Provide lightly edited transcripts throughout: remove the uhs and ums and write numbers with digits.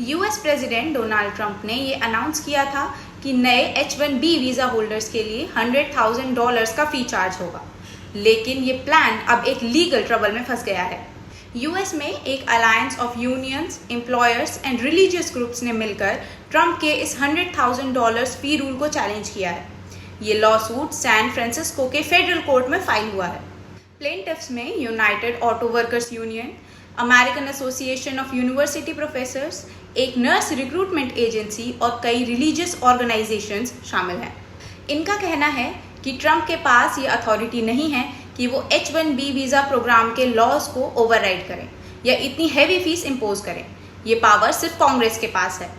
US president Donald Trump ने ये announce किया था कि नए H-1B वीज़ा होल्डर्स के लिए $100,000 का फी चार्ज होगा, लेकिन ये प्लान अब एक लीगल ट्रबल में फंस गया है। यूएस में एक alliance of unions, employers and religious groups ने मिलकर ट्रंप के इस $100,000 फी रूल को चैलेंज किया है। ये लॉ सूट सैन फ्रांसिस्को के फेडरल कोर्ट में फाइल हुआ है। प्लेंटिफ्स में United auto workers union, American association of university professors, एक नर्स रिक्रूटमेंट एजेंसी और कई रिलीजियस ऑर्गेनाइजेशंस शामिल हैं। इनका कहना है कि ट्रंप के पास ये अथॉरिटी नहीं है कि वो H-1B वीज़ा प्रोग्राम के लॉज को ओवरराइड करें या इतनी हैवी फीस इम्पोज करें। ये पावर सिर्फ कांग्रेस के पास है।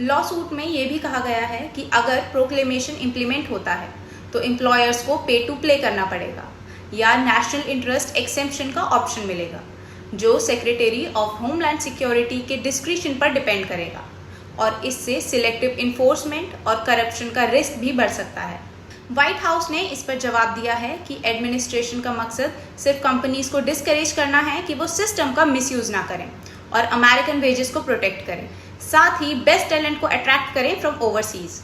लॉ सूट में ये भी कहा गया है कि अगर प्रोक्लेमेशन इम्प्लीमेंट होता है तो एम्प्लॉयर्स को पे टू प्ले करना पड़ेगा या नेशनल इंटरेस्ट एक्सेम्पशन का ऑप्शन मिलेगा, जो सेक्रेटरी ऑफ होमलैंड सिक्योरिटी के डिस्क्रिशन पर डिपेंड करेगा, और इससे सिलेक्टिव इन्फोर्समेंट और करप्शन का रिस्क भी बढ़ सकता है। व्हाइट हाउस ने इस पर जवाब दिया है कि एडमिनिस्ट्रेशन का मकसद सिर्फ कंपनीज को डिस्करेज करना है कि वो सिस्टम का मिसयूज ना करें और अमेरिकन वेजेस को प्रोटेक्ट करें, साथ ही बेस्ट टैलेंट को अट्रैक्ट करें फ्रॉम ओवरसीज।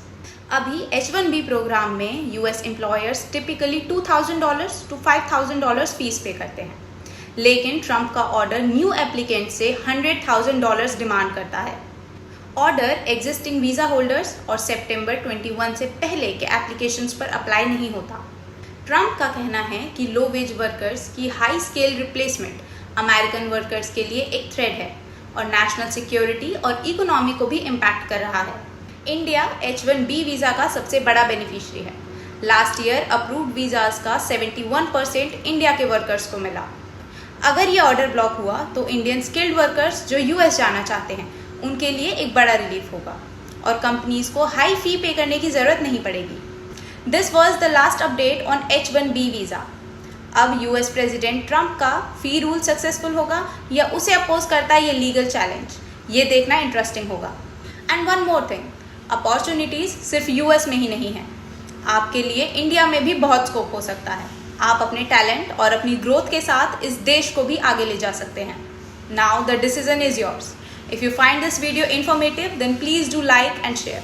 अभी H-1B प्रोग्राम में US employers typically $2,000 to $5,000 fees पे करते हैं, लेकिन ट्रंप का ऑर्डर न्यू एप्लीकेंट से $100,000 डिमांड करता है। ऑर्डर एग्जिस्टिंग वीज़ा होल्डर्स और सितंबर 21 से पहले के एप्लीकेशंस पर अप्लाई नहीं होता। ट्रंप का कहना है कि लो वेज वर्कर्स की high scale replacement American workers के लिए एक थ्रेट है और नेशनल सिक्योरिटी और इकोनॉमी को भी इम्पैक्ट कर रहा है। इंडिया H-1B वीज़ा का सबसे बड़ा बेनिफिशियरी है। लास्ट ईयर अप्रूव्ड वीज़ाज का 71% इंडिया के वर्कर्स को मिला। अगर ये ऑर्डर ब्लॉक हुआ तो इंडियन स्किल्ड वर्कर्स जो यूएस जाना चाहते हैं उनके लिए एक बड़ा रिलीफ होगा और कंपनीज को हाई फी पे करने की ज़रूरत नहीं पड़ेगी। This was the last update on H-1B visa. अब यूएस प्रेसिडेंट ट्रंप का फी रूल सक्सेसफुल होगा या उसे अपोज करता है ये लीगल चैलेंज, ये देखना इंटरेस्टिंग होगा। And one more thing, opportunities सिर्फ यूएस में ही नहीं है, आपके लिए इंडिया में भी बहुत स्कोप हो सकता है। आप अपने टैलेंट और अपनी ग्रोथ के साथ इस देश को भी आगे ले जा सकते हैं। Now the decision is yours. If you find this video informative, then please do like and share.